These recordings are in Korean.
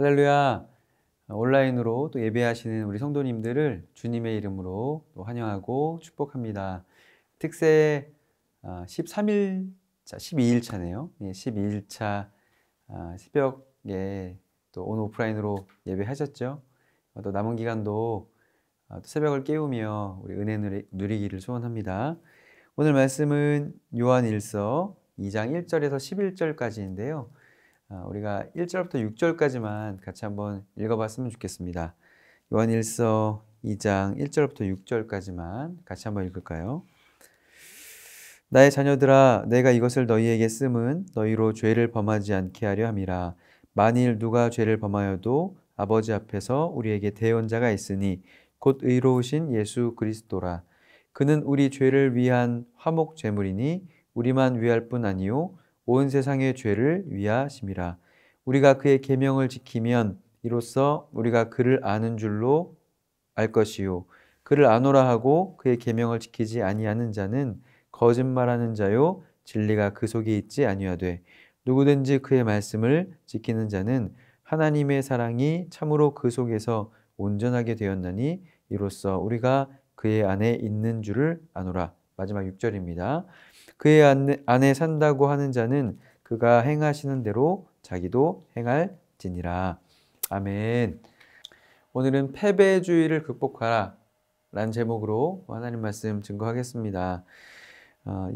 할렐루야. 온라인으로 또 예배하시는 우리 성도님들을 주님의 이름으로 또 환영하고 축복합니다. 특세 13일차, 12일차네요. 12일차 새벽에 또 온 오프라인으로 예배하셨죠. 또 남은 기간도 또 새벽을 깨우며 우리 은혜 누리기를 소원합니다. 오늘 말씀은 요한일서 2장 1절에서 11절까지인데요. 우리가 1절부터 6절까지만 같이 한번 읽어봤으면 좋겠습니다. 요한일서 2장 1절부터 6절까지만 같이 한번 읽을까요? 나의 자녀들아, 내가 이것을 너희에게 씀은 너희로 죄를 범하지 않게 하려 함이라. 만일 누가 죄를 범하여도 아버지 앞에서 우리에게 대언자가 있으니 곧 의로우신 예수 그리스도라. 그는 우리 죄를 위한 화목 제물이니 우리만 위할 뿐 아니요 온 세상의 죄를 위하심이라. 우리가 그의 계명을 지키면 이로써 우리가 그를 아는 줄로 알 것이요 그를 아노라 하고 그의 계명을 지키지 아니하는 자는 거짓말하는 자요 진리가 그 속에 있지 아니하되 누구든지 그의 말씀을 지키는 자는 하나님의 사랑이 참으로 그 속에서 온전하게 되었나니 이로써 우리가 그의 안에 있는 줄을 아노라. 마지막 6절입니다. 그의 안에 산다고 하는 자는 그가 행하시는 대로 자기도 행할지니라. 아멘. 오늘은 패배주의를 극복하라 라는 제목으로 하나님 말씀 증거하겠습니다.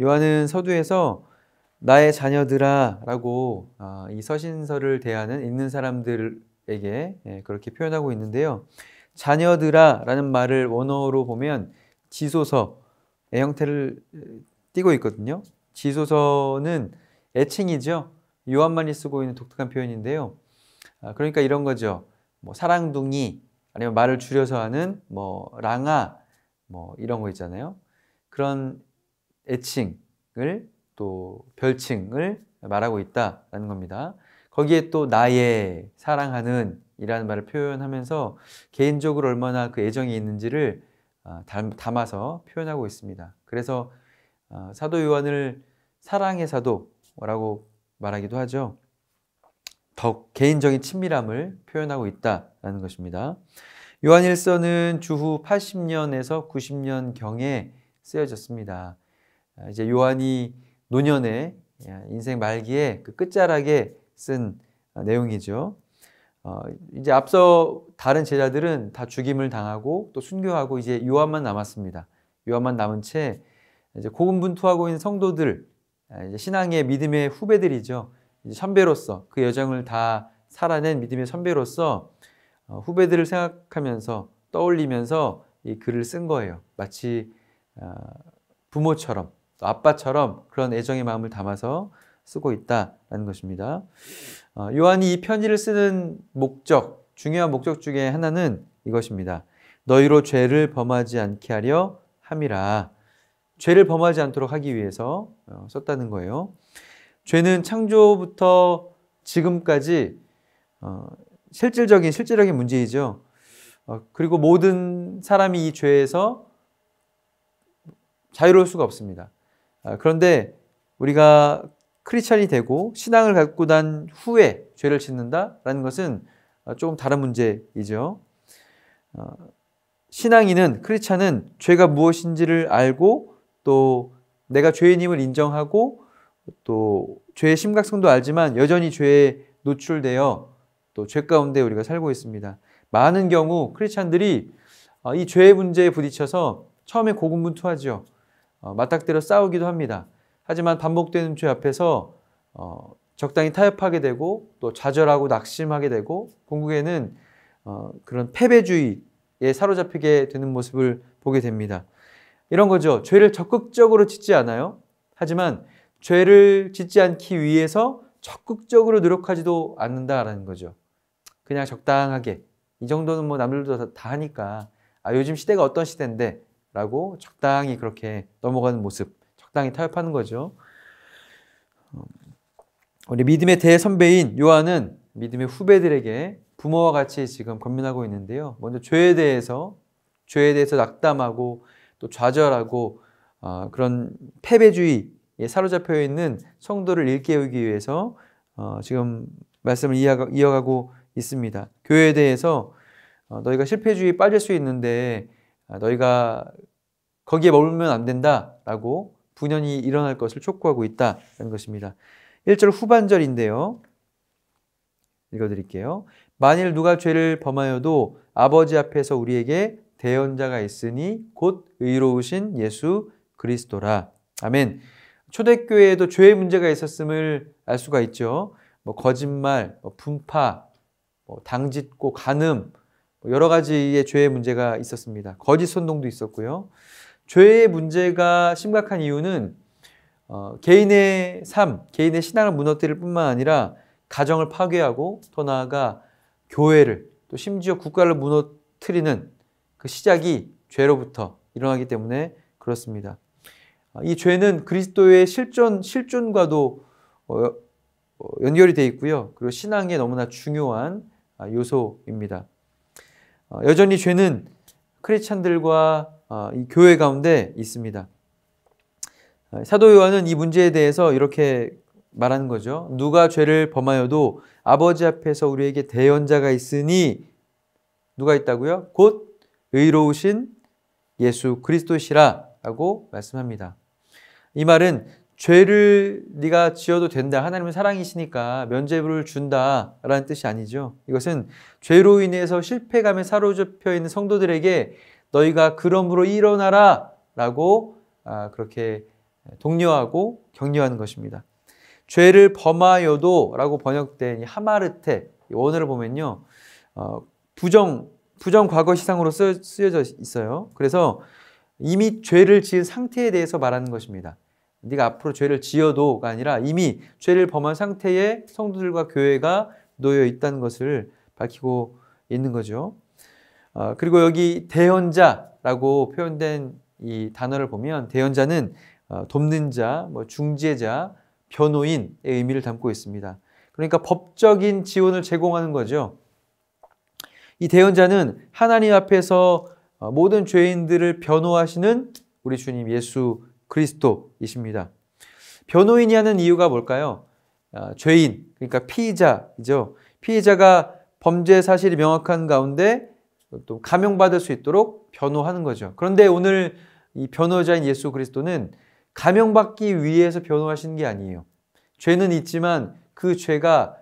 요한은 서두에서 나의 자녀들아 라고 이 서신서를 대하는 읽는 사람들에게 그렇게 표현하고 있는데요. 자녀들아 라는 말을 원어로 보면 지소서의 형태를 띠고 있거든요. 지소서는 애칭이죠. 요한만이 쓰고 있는 독특한 표현인데요. 그러니까 이런 거죠. 뭐 사랑둥이 아니면 말을 줄여서 하는 뭐 랑아 뭐 이런 거 있잖아요. 그런 애칭을 또 별칭을 말하고 있다라는 겁니다. 거기에 또 나의 사랑하는 이라는 말을 표현하면서 개인적으로 얼마나 그 애정이 있는지를 담아서 표현하고 있습니다. 그래서 사도 요한을 사랑의 사도라고 말하기도 하죠. 더 개인적인 친밀함을 표현하고 있다는 것입니다. 요한일서는 주후 80년에서 90년경에 쓰여졌습니다. 이제 요한이 노년의 인생 말기에 그 끝자락에 쓴 내용이죠. 이제 앞서 다른 제자들은 다 죽임을 당하고 또 순교하고 이제 요한만 남았습니다. 요한만 남은 채 이제 고군분투하고 있는 성도들, 이제 신앙의 믿음의 후배들이죠. 이제 선배로서 그 여정을 다 살아낸 믿음의 선배로서 후배들을 생각하면서 떠올리면서 이 글을 쓴 거예요. 마치 부모처럼 또 아빠처럼 그런 애정의 마음을 담아서 쓰고 있다는 것입니다. 요한이 이 편지를 쓰는 목적, 중요한 목적 중에 하나는 이것입니다. 너희로 죄를 범하지 않게 하려 함이라. 죄를 범하지 않도록 하기 위해서 썼다는 거예요. 죄는 창조부터 지금까지 실질적인 문제이죠. 그리고 모든 사람이 이 죄에서 자유로울 수가 없습니다. 그런데 우리가 크리스찬이 되고 신앙을 갖고 난 후에 죄를 짓는다라는 것은 조금 다른 문제이죠. 신앙인은, 크리스찬은 죄가 무엇인지를 알고 또 내가 죄인임을 인정하고 또 죄의 심각성도 알지만 여전히 죄에 노출되어 또 죄 가운데 우리가 살고 있습니다. 많은 경우 크리스찬들이 이 죄의 문제에 부딪혀서 처음에 고군분투하죠. 맞닥뜨려 싸우기도 합니다. 하지만 반복되는 죄 앞에서 적당히 타협하게 되고 또 좌절하고 낙심하게 되고 궁극에는 그런 패배주의에 사로잡히게 되는 모습을 보게 됩니다. 이런 거죠. 죄를 적극적으로 짓지 않아요. 하지만 죄를 짓지 않기 위해서 적극적으로 노력하지도 않는다라는 거죠. 그냥 적당하게 이 정도는 뭐 남들도 다 하니까 요즘 시대가 어떤 시대인데 라고 적당히 그렇게 넘어가는 모습, 적당히 타협하는 거죠. 우리 믿음의 대선배인 요한은 믿음의 후배들에게 부모와 같이 지금 권면하고 있는데요. 먼저 죄에 대해서 낙담하고 또 좌절하고 그런 패배주의에 사로잡혀 있는 성도를 일깨우기 위해서 지금 말씀을 이어가고 있습니다. 교회에 대해서 너희가 실패주의에 빠질 수 있는데 너희가 거기에 머물면 안 된다라고 분연히 일어날 것을 촉구하고 있다는 것입니다. 1절 후반절인데요. 읽어드릴게요. 만일 누가 죄를 범하여도 아버지 앞에서 우리에게 대언자가 있으니 곧 의로우신 예수 그리스도라. 아멘. 초대교회에도 죄의 문제가 있었음을 알 수가 있죠. 거짓말, 분파, 당짓고 간음, 여러 가지의 죄의 문제가 있었습니다. 거짓 선동도 있었고요. 죄의 문제가 심각한 이유는 개인의 삶, 개인의 신앙을 무너뜨릴 뿐만 아니라 가정을 파괴하고 더 나아가 교회를 또 심지어 국가를 무너뜨리는 그 시작이 죄로부터 일어나기 때문에 그렇습니다. 이 죄는 그리스도의 실존과도 연결이 되어 있고요. 그리고 신앙에 너무나 중요한 요소입니다. 여전히 죄는 크리스찬들과 이 교회 가운데 있습니다. 사도 요한은 이 문제에 대해서 이렇게 말하는 거죠. 누가 죄를 범하여도 아버지 앞에서 우리에게 대언자가 있으니 누가 있다고요? 곧 의로우신 예수 그리스도시라 라고 말씀합니다. 이 말은 죄를 네가 지어도 된다. 하나님은 사랑이시니까 면죄부를 준다 라는 뜻이 아니죠. 이것은 죄로 인해서 실패감에 사로잡혀 있는 성도들에게 너희가 그러므로 일어나라 라고 그렇게 독려하고 격려하는 것입니다. 죄를 범하여도 라고 번역된 이 하마르테 원어를 보면요, 부정 과거 시상으로 쓰여져 있어요. 그래서 이미 죄를 지은 상태에 대해서 말하는 것입니다. 네가 앞으로 죄를 지어도가 아니라 이미 죄를 범한 상태에 성도들과 교회가 놓여 있다는 것을 밝히고 있는 거죠. 그리고 여기 대언자라고 표현된 이 단어를 보면 대언자는 돕는 자, 중재자, 변호인의 의미를 담고 있습니다. 그러니까 법적인 지원을 제공하는 거죠. 이 대언자는 하나님 앞에서 모든 죄인들을 변호하시는 우리 주님 예수 그리스도이십니다. 변호인이 하는 이유가 뭘까요? 죄인, 그러니까 피의자이죠. 피의자가 범죄 사실이 명확한 가운데 또 감형받을 수 있도록 변호하는 거죠. 그런데 오늘 이 변호자인 예수 그리스도는 감형받기 위해서 변호하시는 게 아니에요. 죄는 있지만 그 죄가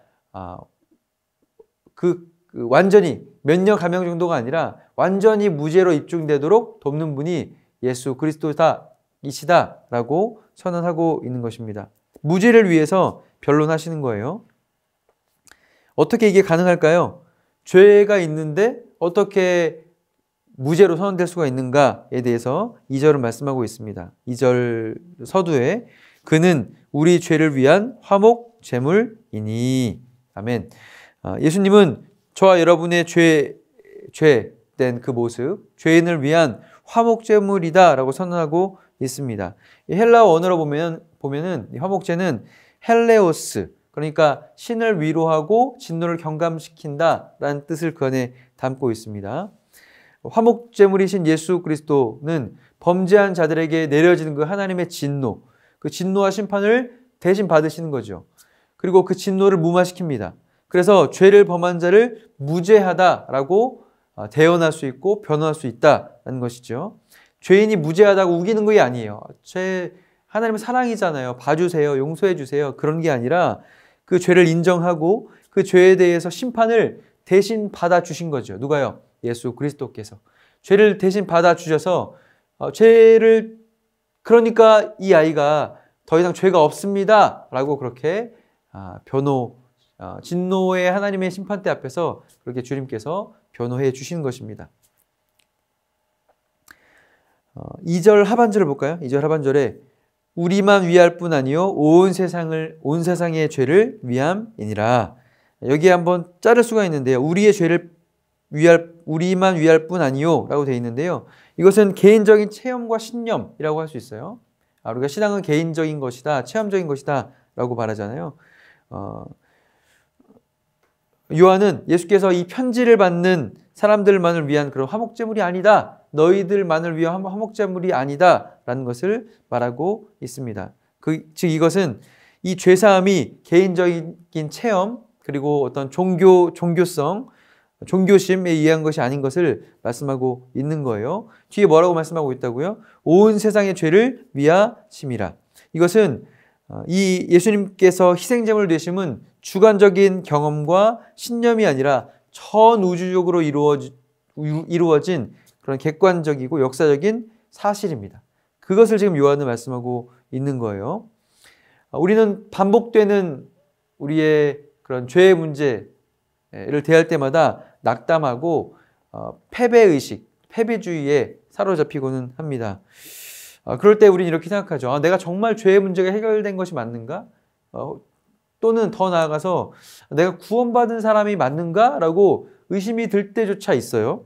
완전히 몇 년 감형 정도가 아니라 완전히 무죄로 입증되도록 돕는 분이 예수 그리스도이시다라고 선언하고 있는 것입니다. 무죄를 위해서 변론하시는 거예요. 어떻게 이게 가능할까요? 죄가 있는데 어떻게 무죄로 선언될 수가 있는가에 대해서 2절은 말씀하고 있습니다. 2절 서두에 그는 우리 죄를 위한 화목 제물이니. 아멘. 예수님은 저와 여러분의 죄된 그 모습, 죄인을 위한 화목 제물이다라고 선언하고 있습니다. 헬라어 언어로 보면은 화목제는 헬레오스, 그러니까 신을 위로하고 진노를 경감시킨다라는 뜻을 그 안에 담고 있습니다. 화목제물이신 예수 그리스도는 범죄한 자들에게 내려지는 그 하나님의 진노, 그 진노와 심판을 대신 받으시는 거죠. 그리고 그 진노를 무마시킵니다. 그래서 죄를 범한 자를 무죄하다라고 대언할 수 있고 변호할 수 있다는 것이죠. 죄인이 무죄하다고 우기는 것이 아니에요. 하나님은 사랑이잖아요. 봐주세요. 용서해 주세요. 그런 게 아니라 그 죄를 인정하고 그 죄에 대해서 심판을 대신 받아주신 거죠. 누가요? 예수 그리스도께서. 죄를 대신 받아주셔서 그러니까 이 아이가 더 이상 죄가 없습니다 라고 그렇게 진노의 하나님의 심판대 앞에서 그렇게 주님께서 변호해 주시는 것입니다. 2절 하반절을 볼까요? 2절 하반절에 우리만 위할 뿐 아니요 온 세상의 죄를 위함이니라. 여기에 한번 자를 수가 있는데요. 우리만 위할 뿐 아니요 라고 되어 있는데요. 이것은 개인적인 체험과 신념이라고 할 수 있어요. 우리가 신앙은 개인적인 것이다, 체험적인 것이다 라고 말하잖아요. 요한은 예수께서 이 편지를 받는 사람들만을 위한 그런 화목제물이 아니다, 너희들만을 위한 화목제물이 아니다 라는 것을 말하고 있습니다. 즉 이것은 이 죄사함이 개인적인 체험, 그리고 어떤 종교성, 종교심에 의한 것이 아닌 것을 말씀하고 있는 거예요. 뒤에 뭐라고 말씀하고 있다고요? 온 세상의 죄를 위하심이라. 이것은 이 예수님께서 희생제물 되심은 주관적인 경험과 신념이 아니라 전 우주적으로 이루어진 그런 객관적이고 역사적인 사실입니다. 그것을 지금 요한은 말씀하고 있는 거예요. 우리는 반복되는 우리의 그런 죄의 문제를 대할 때마다 낙담하고 패배의식, 패배주의에 사로잡히고는 합니다. 그럴 때 우리는 이렇게 생각하죠. 내가 정말 죄의 문제가 해결된 것이 맞는가? 또는 더 나아가서 내가 구원받은 사람이 맞는가? 라고 의심이 들 때조차 있어요.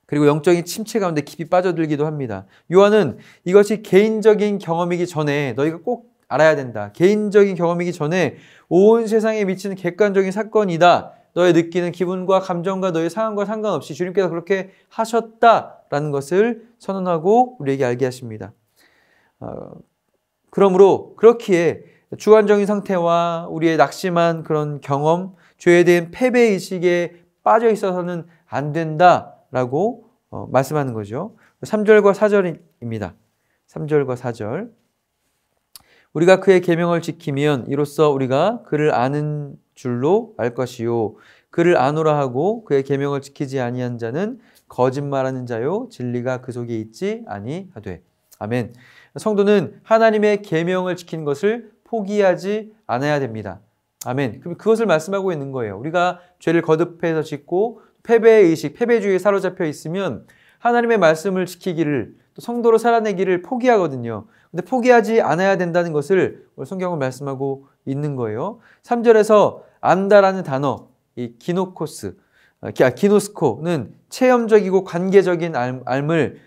그리고 영적인 침체 가운데 깊이 빠져들기도 합니다. 요한은 이것이 개인적인 경험이기 전에 너희가 꼭 알아야 된다. 개인적인 경험이기 전에 온 세상에 미치는 객관적인 사건이다. 너의 느끼는 기분과 감정과 너의 상황과 상관없이 주님께서 그렇게 하셨다라는 것을 선언하고 우리에게 알게 하십니다. 그러므로 그렇기에 주관적인 상태와 우리의 낙심한 그런 경험, 죄에 대한 패배의식에 빠져 있어서는 안 된다라고 말씀하는 거죠. 3절과 4절입니다. 3절과 4절. 우리가 그의 계명을 지키면 이로써 우리가 그를 아는 줄로 알 것이요 그를 아노라 하고 그의 계명을 지키지 아니한 자는 거짓말하는 자요 진리가 그 속에 있지 아니하되. 아멘. 성도는 하나님의 계명을 지키는 것을 포기하지 않아야 됩니다. 아멘. 그럼 그것을 말씀하고 있는 거예요. 우리가 죄를 거듭해서 짓고 패배의식, 패배주의에 사로잡혀 있으면 하나님의 말씀을 지키기를 또 성도로 살아내기를 포기하거든요. 근데 포기하지 않아야 된다는 것을 성경은 말씀하고 있는 거예요. 3절에서 안다라는 단어, 이 기노스코는 체험적이고 관계적인 알을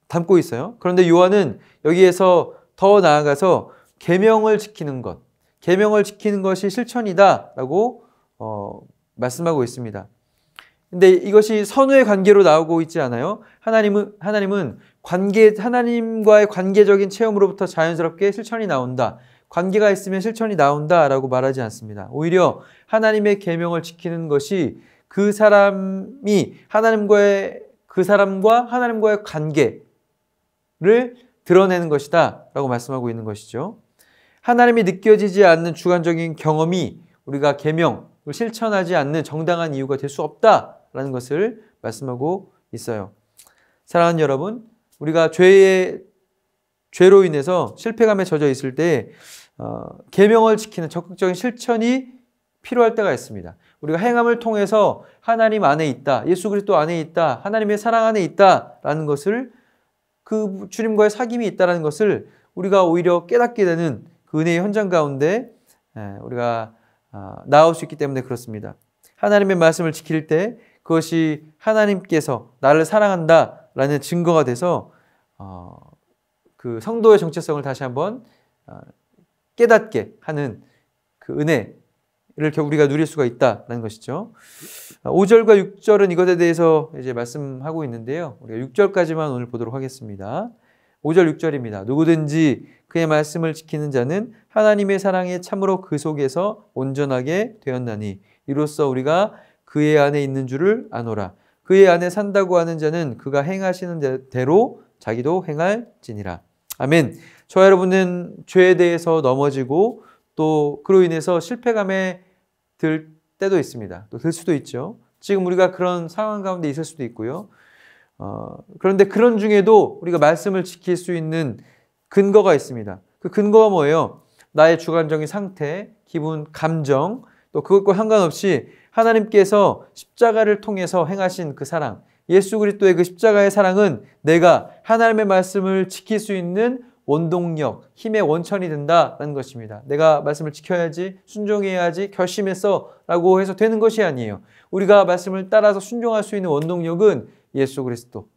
담고 있어요. 그런데 요한은 여기에서 더 나아가서 계명을 지키는 것, 계명을 지키는 것이 실천이다라고 말씀하고 있습니다. 근데 이것이 선후의 관계로 나오고 있지 않아요? 하나님은 하나님과의 관계적인 체험으로부터 자연스럽게 실천이 나온다. 관계가 있으면 실천이 나온다라고 말하지 않습니다. 오히려 하나님의 계명을 지키는 것이 그 사람과 하나님과의 관계를 드러내는 것이다 라고 말씀하고 있는 것이죠. 하나님이 느껴지지 않는 주관적인 경험이 우리가 계명을 실천하지 않는 정당한 이유가 될 수 없다라는 것을 말씀하고 있어요. 사랑하는 여러분, 우리가 죄로 인해서 실패감에 젖어 있을 때 계명을 지키는 적극적인 실천이 필요할 때가 있습니다. 우리가 행함을 통해서 하나님 안에 있다, 예수 그리스도 안에 있다, 하나님의 사랑 안에 있다라는 것을 그 주님과의 사귐이 있다는 것을 우리가 오히려 깨닫게 되는 그 은혜의 현장 가운데 우리가 나올 수 있기 때문에 그렇습니다. 하나님의 말씀을 지킬 때 그것이 하나님께서 나를 사랑한다라는 증거가 돼서 그 성도의 정체성을 다시 한번 깨닫게 하는 그 은혜를 우리가 누릴 수가 있다는 것이죠. 5절과 6절은 이것에 대해서 이제 말씀하고 있는데요. 우리가 6절까지만 오늘 보도록 하겠습니다. 5절 6절입니다. 누구든지 그의 말씀을 지키는 자는 하나님의 사랑에 참으로 그 속에서 온전하게 되었나니 이로써 우리가 그의 안에 있는 줄을 아노라. 그의 안에 산다고 하는 자는 그가 행하시는 대로 자기도 행할지니라. 아멘. 저와 여러분은 죄에 대해서 넘어지고 또 그로 인해서 실패감에 들 때도 있습니다. 또 들 수도 있죠. 지금 우리가 그런 상황 가운데 있을 수도 있고요. 그런데 그런 중에도 우리가 말씀을 지킬 수 있는 근거가 있습니다. 그 근거가 뭐예요? 나의 주관적인 상태, 기분, 감정, 또 그것과 상관없이 하나님께서 십자가를 통해서 행하신 그 사랑, 예수 그리스도의 그 십자가의 사랑은 내가 하나님의 말씀을 지킬 수 있는 원동력, 힘의 원천이 된다는 것입니다. 내가 말씀을 지켜야지, 순종해야지, 결심했어 라고 해서 되는 것이 아니에요. 우리가 말씀을 따라서 순종할 수 있는 원동력은 예수 그리스도,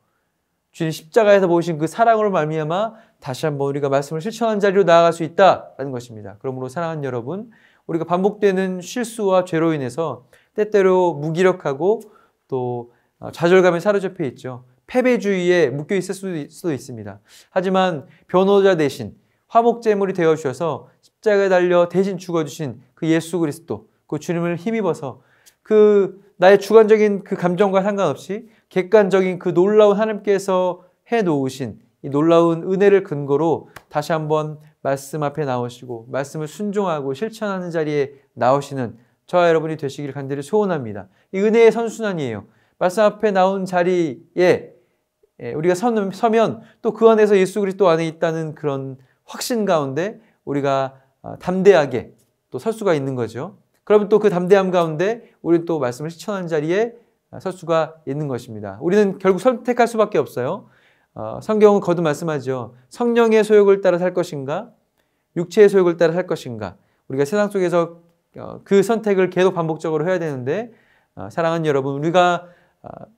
주님 십자가에서 보이신 그 사랑으로 말미암아 다시 한번 우리가 말씀을 실천한 자리로 나아갈 수 있다는 것입니다. 그러므로 사랑하는 여러분, 우리가 반복되는 실수와 죄로 인해서 때때로 무기력하고 또 좌절감에 사로잡혀 있죠. 패배주의에 묶여 있을 수도 있습니다. 하지만 변호자 대신 화목제물이 되어 주셔서 십자가에 달려 대신 죽어주신 그 예수 그리스도, 그 주님을 힘입어서 그 나의 주관적인 그 감정과 상관없이 객관적인 그 놀라운 하나님께서 해놓으신 이 놀라운 은혜를 근거로 다시 한번 말씀 앞에 나오시고 말씀을 순종하고 실천하는 자리에 나오시는 저와 여러분이 되시기를 간절히 소원합니다. 이 은혜의 선순환이에요. 말씀 앞에 나온 자리에 우리가 서면 또 그 안에서 예수 그리스도 안에 있다는 그런 확신 가운데 우리가 담대하게 또 설 수가 있는 거죠. 그러면 또 그 담대함 가운데 우리는 또 말씀을 실천하는 자리에 설 수가 있는 것입니다. 우리는 결국 선택할 수밖에 없어요. 성경은 거듭 말씀하죠. 성령의 소욕을 따라 살 것인가? 육체의 소욕을 따라 살 것인가? 우리가 세상 속에서 그 선택을 계속 반복적으로 해야 되는데 사랑하는 여러분, 우리가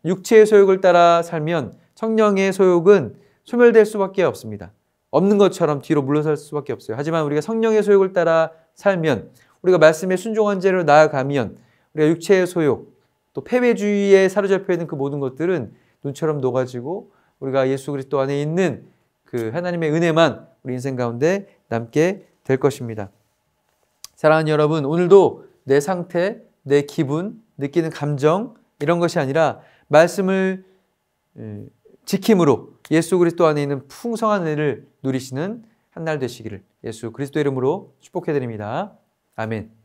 육체의 소욕을 따라 살면 성령의 소욕은 소멸될 수밖에 없습니다. 없는 것처럼 뒤로 물러설 수밖에 없어요. 하지만 우리가 성령의 소욕을 따라 살면, 우리가 말씀에 순종한 죄로 나아가면 우리가 육체의 소욕, 또 패배주의에 사로잡혀 있는 그 모든 것들은 눈처럼 녹아지고 우리가 예수 그리스도 안에 있는 그 하나님의 은혜만 우리 인생 가운데 남게 될 것입니다. 사랑하는 여러분, 오늘도 내 상태, 내 기분, 느끼는 감정 이런 것이 아니라 말씀을 지킴으로 예수 그리스도 안에 있는 풍성한 은혜를 누리시는 한 날 되시기를 예수 그리스도 이름으로 축복해 드립니다. 아멘.